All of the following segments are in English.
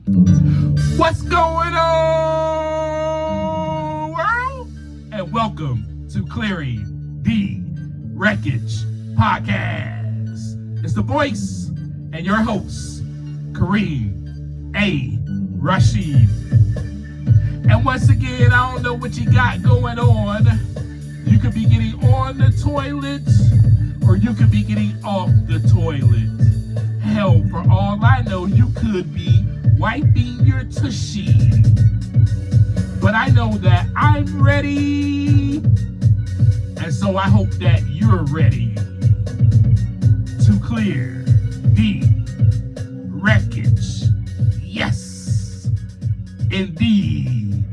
What's going on, world? And welcome to Clearing the Wreckage Podcast. It's the voice and your host, Kareem A. Rashid. And once again, I don't know what you got going on. You could be getting on the toilet, or you could be getting off the toilet. Hell, for all I know, you could be wiping your tushy. But I know that I'm ready, and so I hope that you're ready to clear the wreckage. Yes, indeed.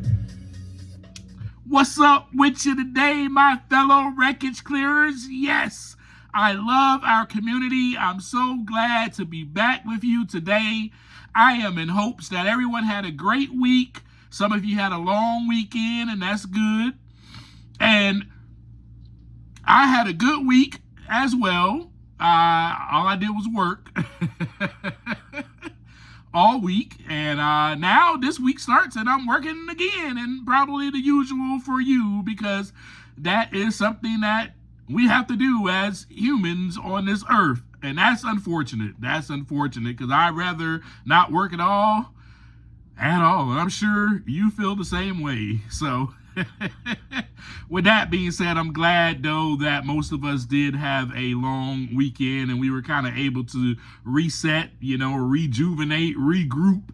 What's up with you today, my fellow Wreckage Clearers? Yes, I love our community. I'm so glad to be back with you today. I am in hopes that everyone had a great week. Some of you had a long weekend, and that's good. And I had a good week as well. All I did was work all week. And now this week starts, and I'm working again, and probably the usual for you, because that is something that we have to do as humans on this earth. And that's unfortunate. That's unfortunate, because I'd rather not work at all. And I'm sure you feel the same way. So with that being said, I'm glad, though, that most of us did have a long weekend and we were kind of able to reset, rejuvenate, regroup,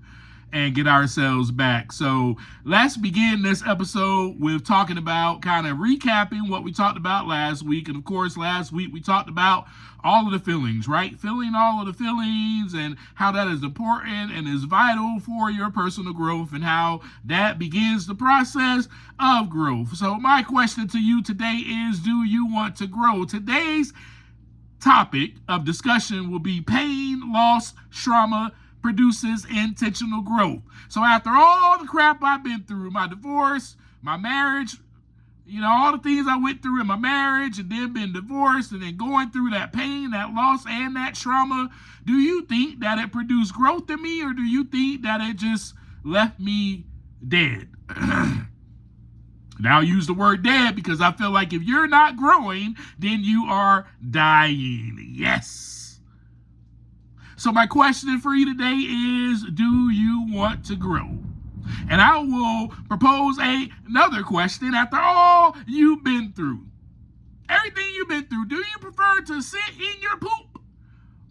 and get ourselves back. So let's begin this episode with talking about, kind of recapping what we talked about last week. And of course, last week we talked about all of the feelings, right? Feeling all of the feelings and how that is important and is vital for your personal growth, and how that begins the process of growth. So my question to you today is, do you want to grow? Today's topic of discussion will be pain, loss, trauma produces intentional growth. So after all the crap I've been through, my divorce, my marriage, all the things I went through in my marriage, and then being divorced, and then going through that pain, that loss, and that trauma, do you think that it produced growth in me, or do you think that it just left me dead? Now I use the word dead because I feel like if you're not growing, then you are dying. Yes. So my question for you today is, do you want to grow? And I will propose another question after all you've been through. Everything you've been through, do you prefer to sit in your poop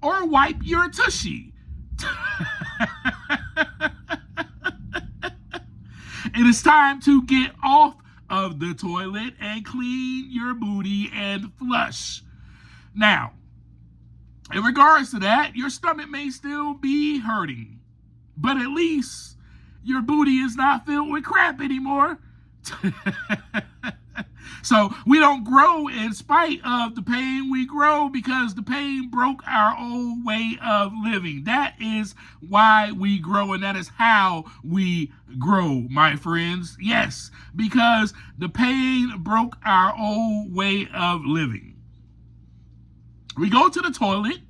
or wipe your tushy? It is time to get off of the toilet and clean your booty and flush. Now, in regards to that, your stomach may still be hurting, but at least your booty is not filled with crap anymore. So we don't grow in spite of the pain. We grow because the pain broke our old way of living. That is why we grow, and that is how we grow, my friends. Yes, because the pain broke our old way of living. We go to the toilet.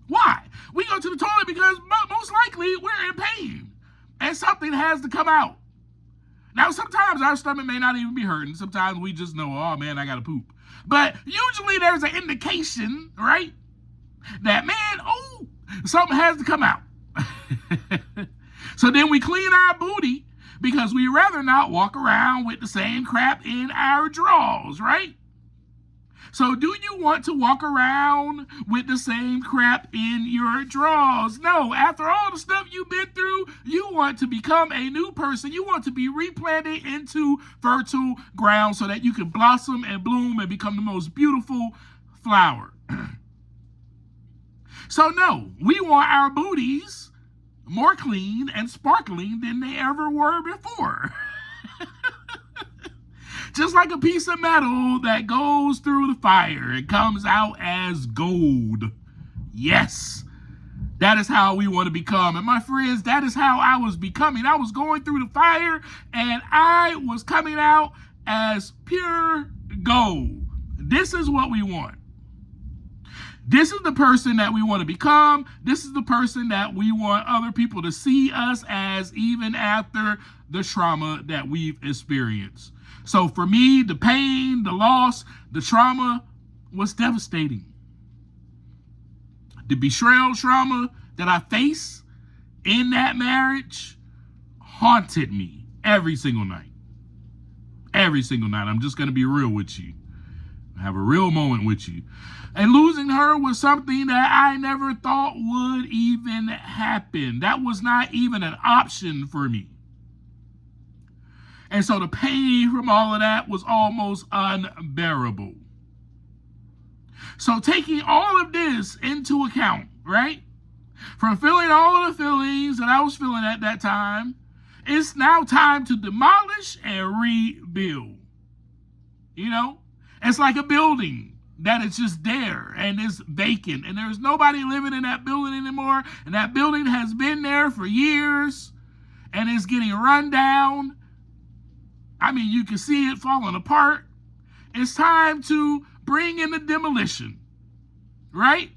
Why? We go to the toilet because most likely we're in pain and something has to come out. Now, sometimes our stomach may not even be hurting. Sometimes we just know, oh man, I gotta poop. But usually there's an indication, right? That, something has to come out. So then we clean our booty because we rather not walk around with the same crap in our drawers, right? So do you want to walk around with the same crap in your drawers? No. After all the stuff you've been through, you want to become a new person. You want to be replanted into fertile ground so that you can blossom and bloom and become the most beautiful flower. So no, we want our booties more clean and sparkling than they ever were before. Just like a piece of metal that goes through the fire and comes out as gold. Yes, that is how we want to become. And my friends, that is how I was becoming. I was going through the fire and I was coming out as pure gold. This is what we want. This is the person that we want to become. This is the person that we want other people to see us as, even after the trauma that we've experienced. So for me, the pain, the loss, the trauma was devastating. The betrayal trauma that I faced in that marriage haunted me every single night. Every single night. I'm just going to be real with you. Have a real moment with you. And losing her was something that I never thought would even happen. That was not even an option for me. And so the pain from all of that was almost unbearable. So taking all of this into account, right? From feeling all of the feelings that I was feeling at that time, it's now time to demolish and rebuild. You know, it's like a building that is just there and is vacant and there's nobody living in that building anymore. And that building has been there for years and it's getting run down. I mean, you can see it falling apart. It's time to bring in the demolition, right?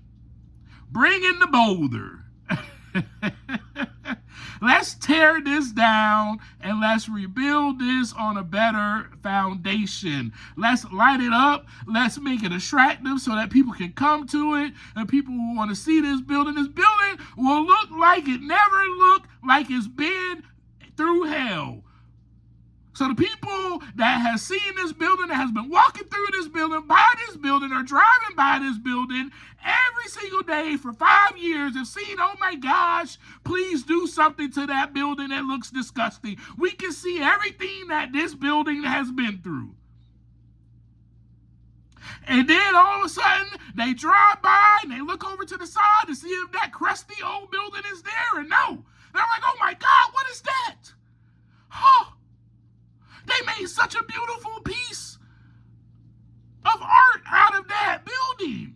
Bring in the boulder. Let's tear this down and let's rebuild this on a better foundation. Let's light it up. Let's make it attractive so that people can come to it and people will want to see this building. This building will look like it never looked like it's been through hell. So the people that has seen this building, that has been walking through this building, by this building, or driving by this building every single day for 5 years have seen, oh my gosh, please do something to that building that looks disgusting. We can see everything that this building has been through. And then all of a sudden, they drive by and they look over to the side to see if that crusty old building is there. And no, they're like, oh my God, what is that? Huh? They made such a beautiful piece of art out of that building.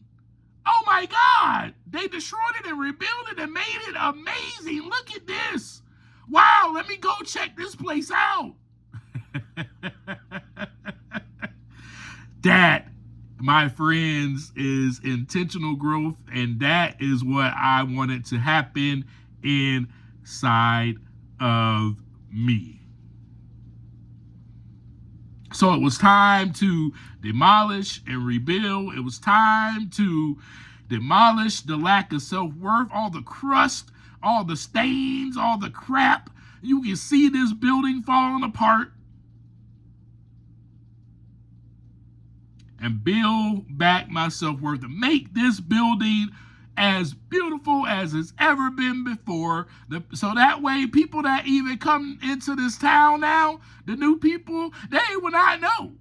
Oh my God. They destroyed it and rebuilt it and made it amazing. Look at this. Wow, let me go check this place out. That, my friends, is intentional growth, and that is what I wanted to happen inside of me. So it was time to demolish and rebuild. It was time to demolish the lack of self-worth, all the crust, all the stains, all the crap. You can see this building falling apart. And build back my self-worth and make this building as beautiful as it's ever been before. So that way, people that even come into this town now, the new people, they will not know.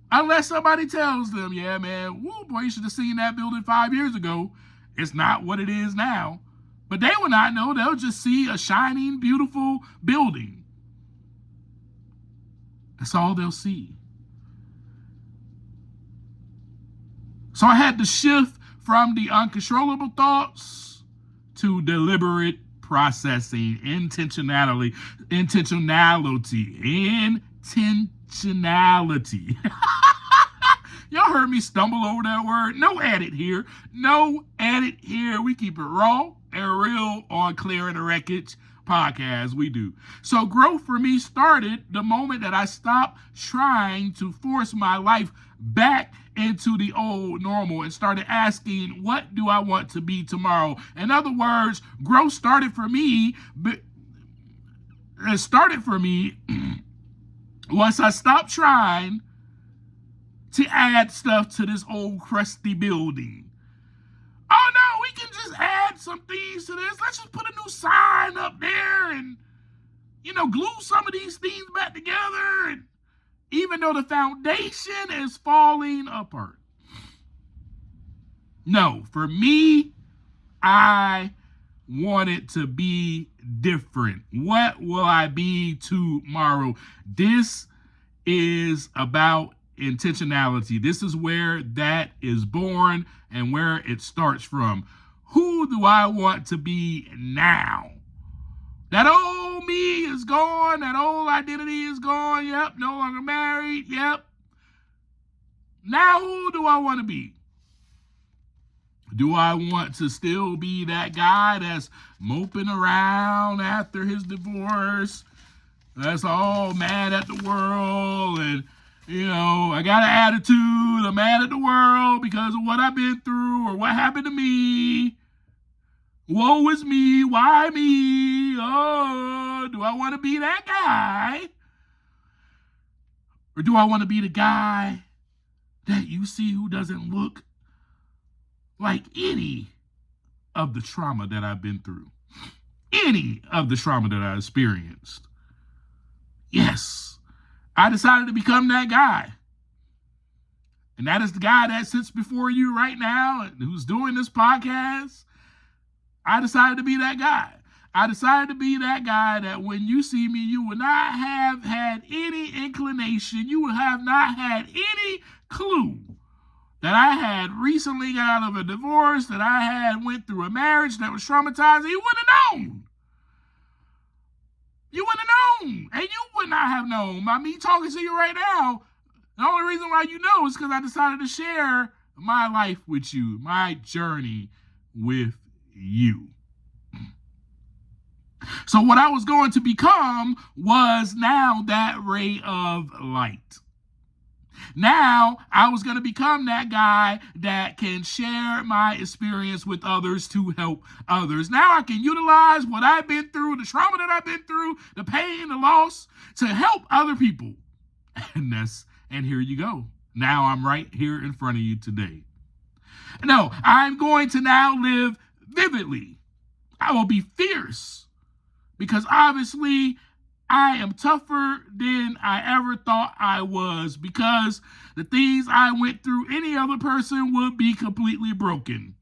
Unless somebody tells them, yeah, man, woo, boy, you should have seen that building 5 years ago. It's not what it is now. But they will not know. They'll just see a shining, beautiful building. That's all they'll see. So I had to shift from the uncontrollable thoughts to deliberate processing, intentionality. Y'all heard me stumble over that word. No edit here. No edit here. We keep it raw and real on Clearing the Wreckage podcast. We do. So growth for me started the moment that I stopped trying to force my life back into the old normal and started asking, what do I want to be tomorrow? In other words, growth started for me, once I stopped trying to add stuff to this old crusty building. Oh no, we can just add some things to this. Let's just put a new sign up there and, glue some of these things back together, and even though the foundation is falling apart. No, for me, I want it to be different. What will I be tomorrow? This is about intentionality. This is where that is born and where it starts from. Who do I want to be now? That old me is gone. That old identity is gone. Yep. No longer married. Yep. Now who do I want to be? Do I want to still be that guy that's moping around after his divorce, that's all mad at the world, and I got an attitude, I'm mad at the world because of what I've been through or what happened to me? Woe is me, why me? Oh, do I want to be that guy? Or do I want to be the guy that you see who doesn't look like any of the trauma that I've been through? Any of the trauma that I experienced? Yes, I decided to become that guy. And that is the guy that sits before you right now and who's doing this podcast. I decided to be that guy. I decided to be that guy that when you see me, you will not have had any inclination, you will have not had any clue that I had recently got out of a divorce, that I had went through a marriage that was traumatizing. You wouldn't have known. You wouldn't have known. And you would not have known by me talking to you right now. The only reason why you know is because I decided to share my life with you, my journey with you. So what I was going to become was now that ray of light. Now I was going to become that guy that can share my experience with others to help others. Now I can utilize what I've been through, the trauma that I've been through, the pain, the loss, to help other people. And here you go. Now I'm right here in front of you today. No, I'm going to now live vividly. I will be fierce because obviously I am tougher than I ever thought I was, because the things I went through, any other person would be completely broken.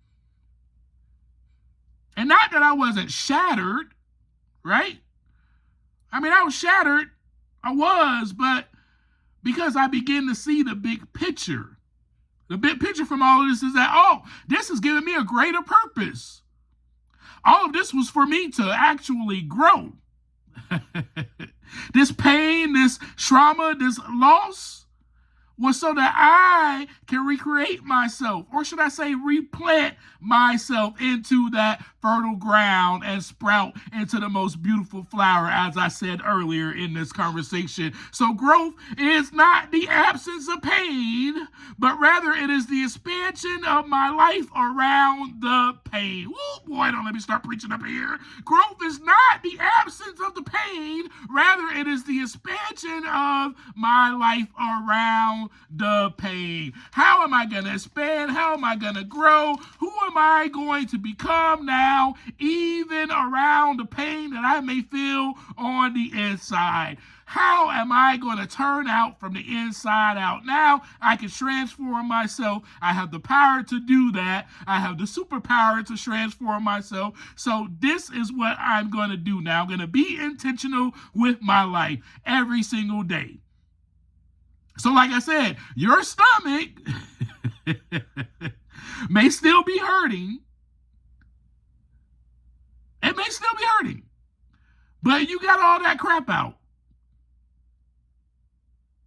And not that I wasn't shattered, right? I mean, I was shattered. I was, but because I begin to see the big picture. The big picture from all of this is that, this has given me a greater purpose. All of this was for me to actually grow. This pain, this trauma, this loss was so that I can recreate myself, or should I say replant myself into that fertile ground and sprout into the most beautiful flower, as I said earlier in this conversation. So growth is not the absence of pain, but rather it is the expansion of my life around the pain. Oh boy, don't let me start preaching up here. Growth is not the absence of the pain, rather it is the expansion of my life around the pain. How am I going to expand? How am I going to grow? Who am I going to become now, even around the pain that I may feel on the inside? How am I going to turn out from the inside out? Now I can transform myself. I have the power to do that. I have the superpower to transform myself. So this is what I'm going to do now. I'm going to be intentional with my life every single day. So like I said, your stomach may still be hurting. It may still be hurting. But you got all that crap out.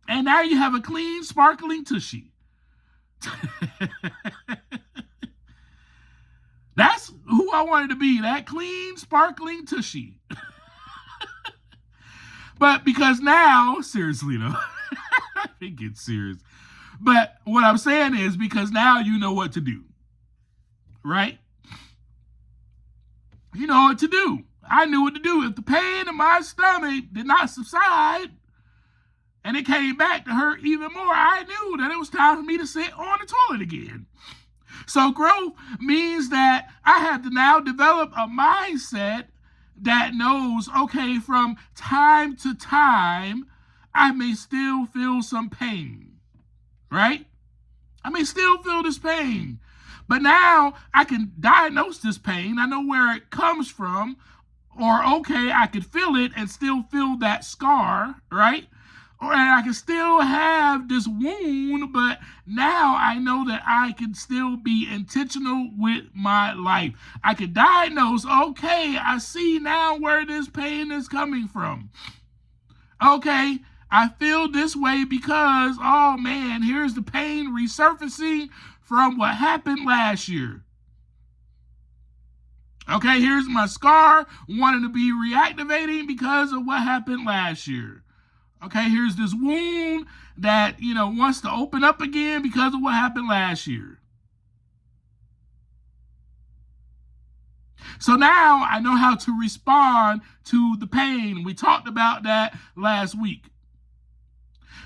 And now you have a clean, sparkling tushy. That's who I wanted to be, that clean, sparkling tushy. But because now, seriously though, it gets serious. But what I'm saying is because now you know what to do, right? You know what to do. I knew what to do. If the pain in my stomach did not subside and it came back to hurt even more, I knew that it was time for me to sit on the toilet again. So growth means that I have to now develop a mindset that knows, okay, from time to time, I may still feel some pain, right? I may still feel this pain, but now I can diagnose this pain. I know where it comes from, or okay, I could feel it and still feel that scar, right? Or I can still have this wound, but now I know that I can still be intentional with my life. I can diagnose, okay, I see now where this pain is coming from. Okay, I feel this way because, oh man, here's the pain resurfacing from what happened last year. Okay, here's my scar wanting to be reactivating because of what happened last year. Okay, here's this wound that, wants to open up again because of what happened last year. So now I know how to respond to the pain. We talked about that last week.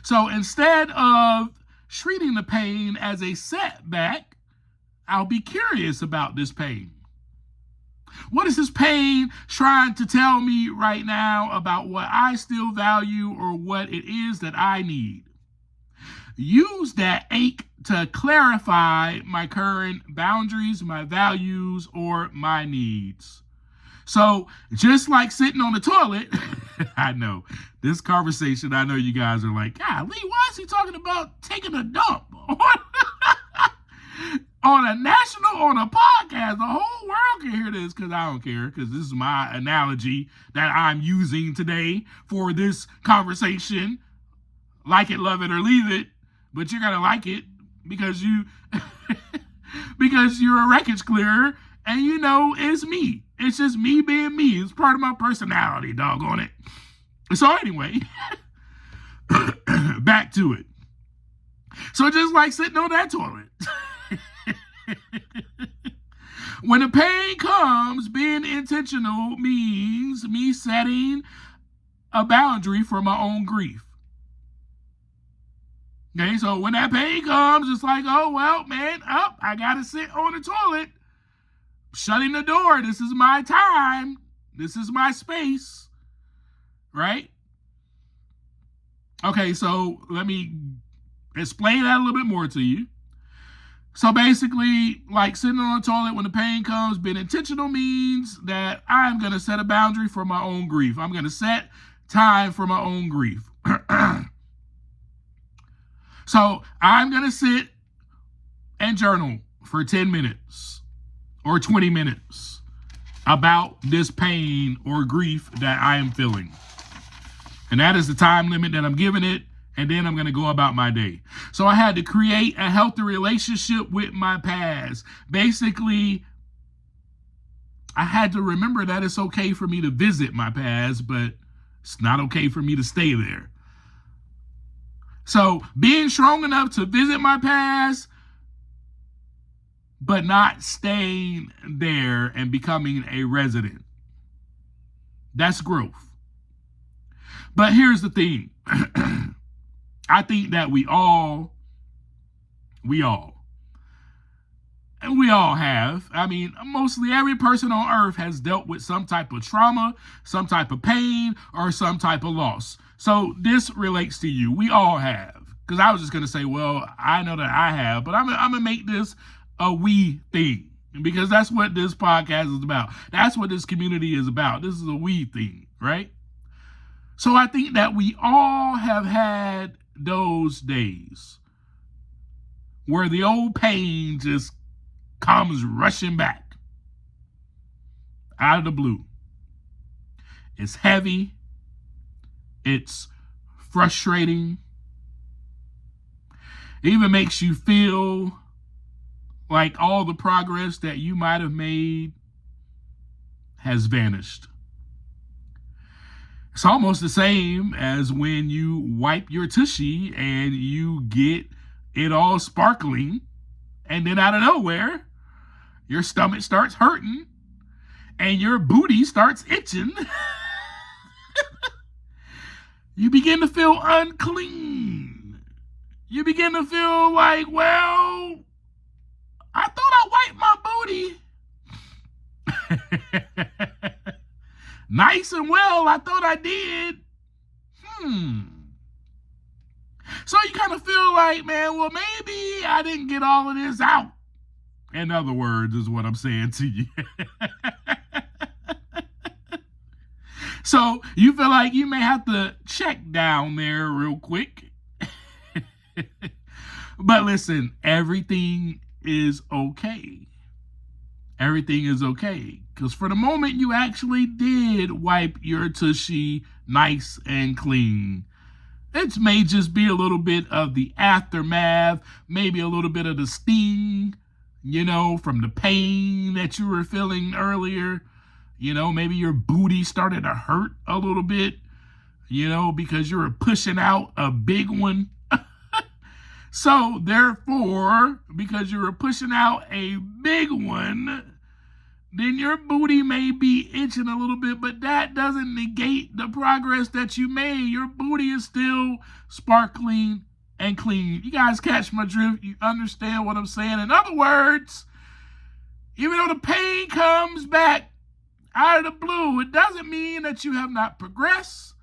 So instead of treating the pain as a setback, I'll be curious about this pain. What is this pain trying to tell me right now about what I still value or what it is that I need? Use that ache to clarify my current boundaries, my values, or my needs. So just like sitting on the toilet, I know this conversation, I know you guys are like, golly, why is he talking about taking a dump? On a podcast, the whole world can hear this because I don't care, because this is my analogy that I'm using today for this conversation. Like it, love it, or leave it, but you're gonna like it because because you're a wreckage clearer, and it's me. It's just me being me. It's part of my personality, doggone it. So anyway, back to it. So just like sitting on that toilet. When the pain comes, being intentional means me setting a boundary for my own grief. Okay, so when that pain comes, it's like, oh, well, man, I got to sit on the toilet, shutting the door. This is my time. This is my space, right? Okay, so let me explain that a little bit more to you. So basically, like sitting on the toilet when the pain comes, being intentional means that I'm going to set a boundary for my own grief. I'm going to set time for my own grief. So I'm going to sit and journal for 10 minutes or 20 minutes about this pain or grief that I am feeling. And that is the time limit that I'm giving it. And then I'm going to go about my day. So I had to create a healthy relationship with my past. Basically, I had to remember that it's okay for me to visit my past, but it's not okay for me to stay there. So being strong enough to visit my past, but not staying there and becoming a resident. That's growth. But here's the thing. I think that we all have. I mean, mostly every person on earth has dealt with some type of trauma, some type of pain, or some type of loss. So this relates to you. We all have. Because I was just going to say, well, I know that I have, but I'm going to make this a we thing. Because that's what this podcast is about. That's what this community is about. This is a we thing, right? So I think that we all have had those days where the old pain just comes rushing back out of the blue. It's heavy. It's frustrating. It even makes you feel like all the progress that you might have made has vanished. It's almost the same as when you wipe your tushy and you get it all sparkling, and then out of nowhere, your stomach starts hurting and your booty starts itching. You begin to feel unclean. You begin to feel like, well, I thought I wiped my booty. Nice and well, I thought I did. So you kind of feel like, man, well, maybe I didn't get all of this out. In other words, is what I'm saying to you. So you feel like you may have to check down there real quick. But listen, everything is okay. Everything is okay. Because for the moment you actually did wipe your tushy nice and clean, it may just be a little bit of the aftermath, maybe a little bit of the sting. from the pain that you were feeling earlier. Maybe your booty started to hurt a little bit, because you were pushing out a big one. So therefore, because you were pushing out a big one, then your booty may be itching a little bit, but that doesn't negate the progress that you made. Your booty is still sparkling and clean. You guys catch my drift? You understand what I'm saying? In other words, even though the pain comes back out of the blue, it doesn't mean that you have not progressed.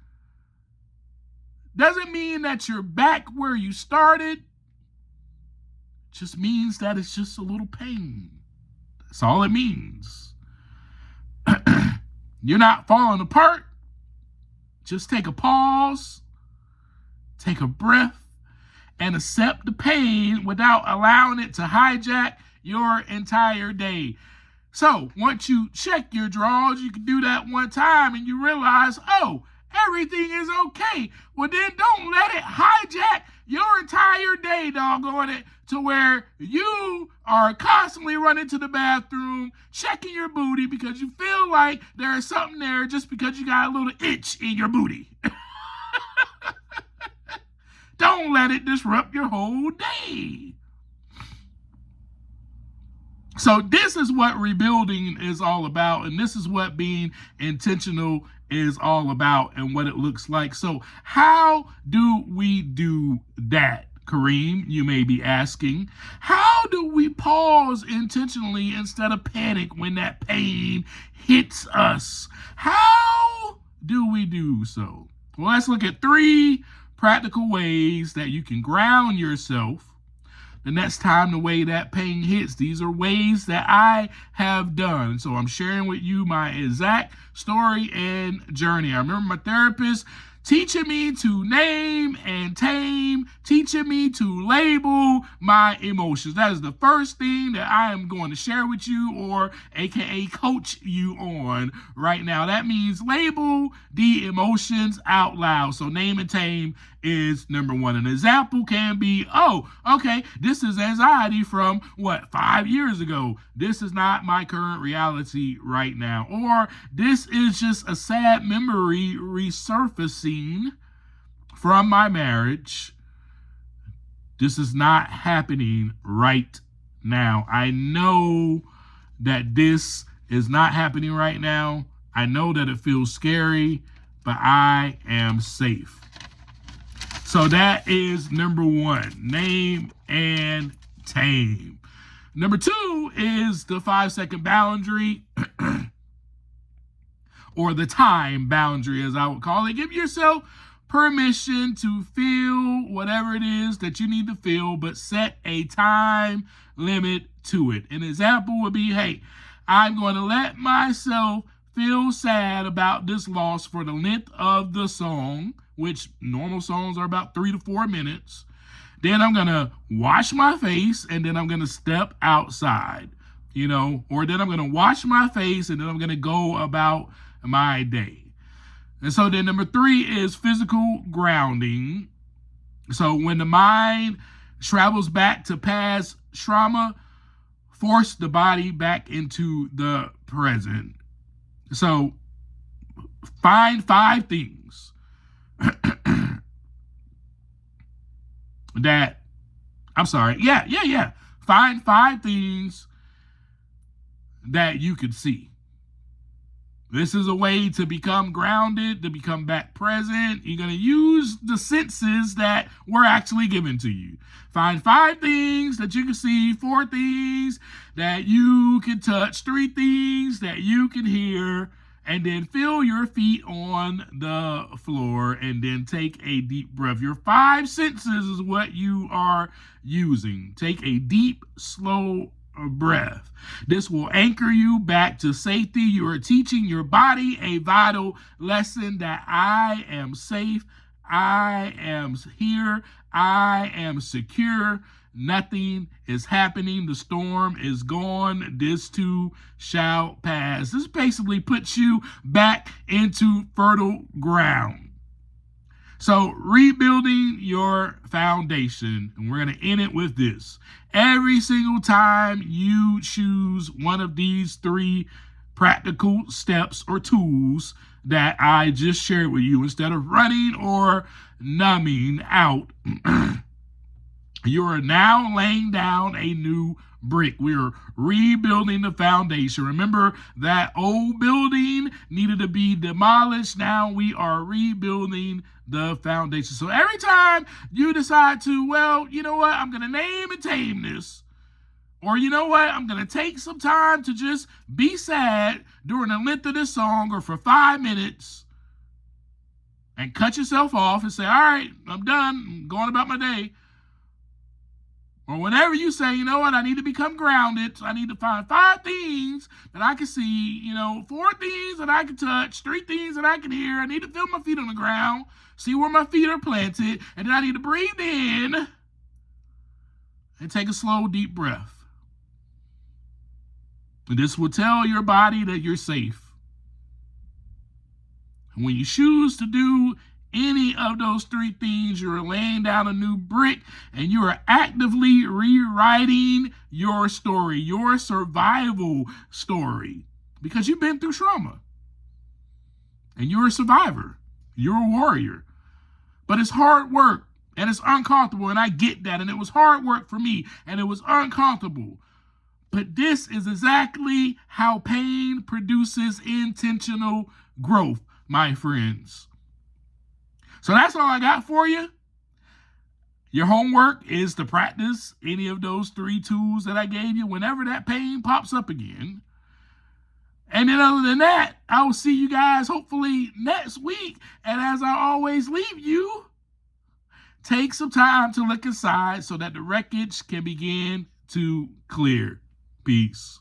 Doesn't mean that you're back where you started. It just means that it's just a little pain. That's all it means. You're not falling apart. Just take a pause, take a breath, and accept the pain without allowing it to hijack your entire day. So once you check your drawers, you can do that one time and you realize, oh, everything is okay. Well, then don't let it hijack your entire day, doggone it, to where you are constantly running to the bathroom, checking your booty because you feel like there is something there just because you got a little itch in your booty. Don't let it disrupt your whole day. So this is what rebuilding is all about, and this is what being intentional is all about and what it looks like. So how do we do that, Kareem? You may be asking. How do we pause intentionally instead of panic when that pain hits us? How do we do so? Well, let's look at 3 practical ways that you can ground yourself the next time the way that pain hits. These are ways that I have done. So I'm sharing with you my exact story and journey. I remember my therapist teaching me to name and tame, teaching me to label my emotions. That is the first thing that I am going to share with you, or AKA coach you on right now. That means label the emotions out loud. So name and tame is number 1. An example can be, oh, okay, this is anxiety from 5 years ago. This is not my current reality right now. Or this is just a sad memory resurfacing from my marriage. This is not happening right now. I know that this is not happening right now. I know that it feels scary, but I am safe. So that is number 1, name and tame. Number 2 is the 5-second boundary, or the time boundary, as I would call it. Give yourself permission to feel whatever it is that you need to feel, but set a time limit to it. An example would be, hey, I'm going to let myself feel sad about this loss for the length of the song, which normal songs are about 3 to 4 minutes. Then I'm going to wash my face, and then I'm going to step outside, or then I'm going to wash my face, and then I'm going to go about my day. And so then number 3 is physical grounding. So when the mind travels back to past trauma, force the body back into the present. So find 5 things Find 5 things that you could see. This is a way to become grounded, to become back present. You're going to use the senses that were actually given to you. Find 5 things that you can see, 4 things that you can touch, 3 things that you can hear, and then feel your feet on the floor, and then take a deep breath. Your 5 senses is what you are using. Take a deep, slow breath. This will anchor you back to safety. You are teaching your body a vital lesson that I am safe, I am here, I am secure. Nothing is happening. The storm is gone. This too shall pass. This basically puts you back into fertile ground. So, rebuilding your foundation, and we're going to end it with this. Every single time you choose one of these 3 practical steps or tools that I just shared with you, instead of running or numbing out, you are now laying down a new brick. We are rebuilding the foundation. Remember, that old building needed to be demolished. Now we are rebuilding the foundation. So every time you decide to, well, you know what, I'm going to name and tame this, or you know what, I'm going to take some time to just be sad during the length of this song or for 5 minutes and cut yourself off and say, all right, I'm done, I'm going about my day. Or whenever you say, you know what, I need to become grounded. So I need to find 5 things that I can see, 4 things that I can touch, 3 things that I can hear. I need to feel my feet on the ground, see where my feet are planted, and then I need to breathe in and take a slow, deep breath. And this will tell your body that you're safe. And when you choose to do any of those 3 things, you're laying down a new brick, and you are actively rewriting your story, your survival story, because you've been through trauma. And you're a survivor. You're a warrior. But it's hard work, and it's uncomfortable, and I get that. And it was hard work for me, and it was uncomfortable. But this is exactly how pain produces intentional growth, my friends. So that's all I got for you. Your homework is to practice any of those 3 tools that I gave you whenever that pain pops up again. And then other than that, I will see you guys hopefully next week. And as I always leave you, take some time to look inside so that the wreckage can begin to clear. Peace.